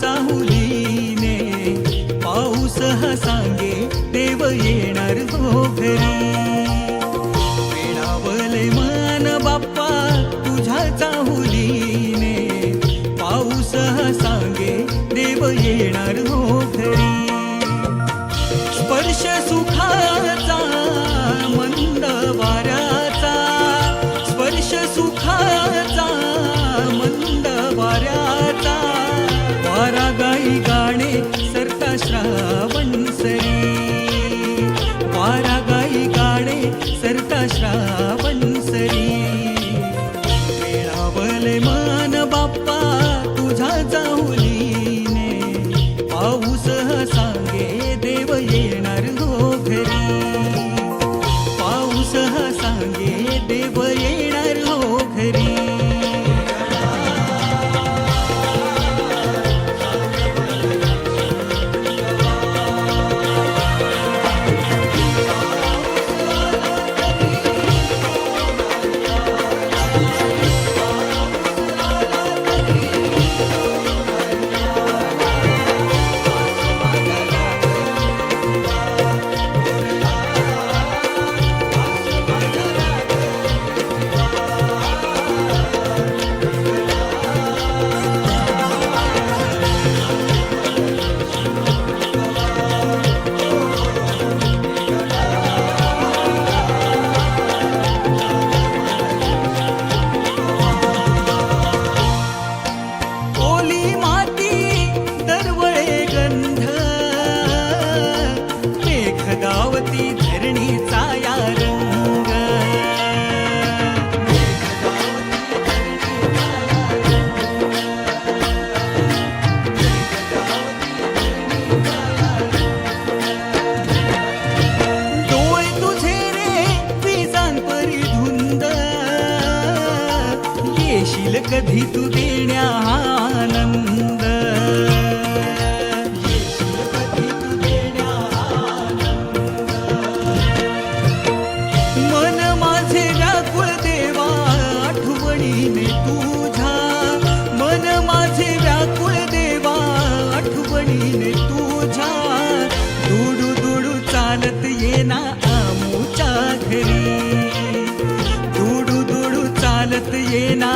चाहुलीने पाऊस हा सांगे देव येणार हो घरी. वेळावले मन बाप्पा तुझ्या चाहुलीने पाऊस हा सांगे देव येणार हो घरी. स्पर्श सुखाचा मंद वाऱ्याचा, स्पर्श सुखाचा मंद वाऱ्याचा, वारा गाई गाणे सरता श्रावण सरी, वारा गाई गाणे सरता श्रावण सरी. वेळावले मन बाप्पा तुझ्या चाहुलीने पाऊस हा सांगे देव येणार हो घरी. पाऊस हा सांगे देव येणार हो घरी. गावती धरणीचा या रंग, डोळे तुझे रे विजांपरी धुंद, येशील कधी तू देण्या आनंद. मन माझे व्याकुळ देवा आठवणीने तुझ्या, दुडू दुडू चालत येना आमूच्या घरी, दुडू दुडू चालत येना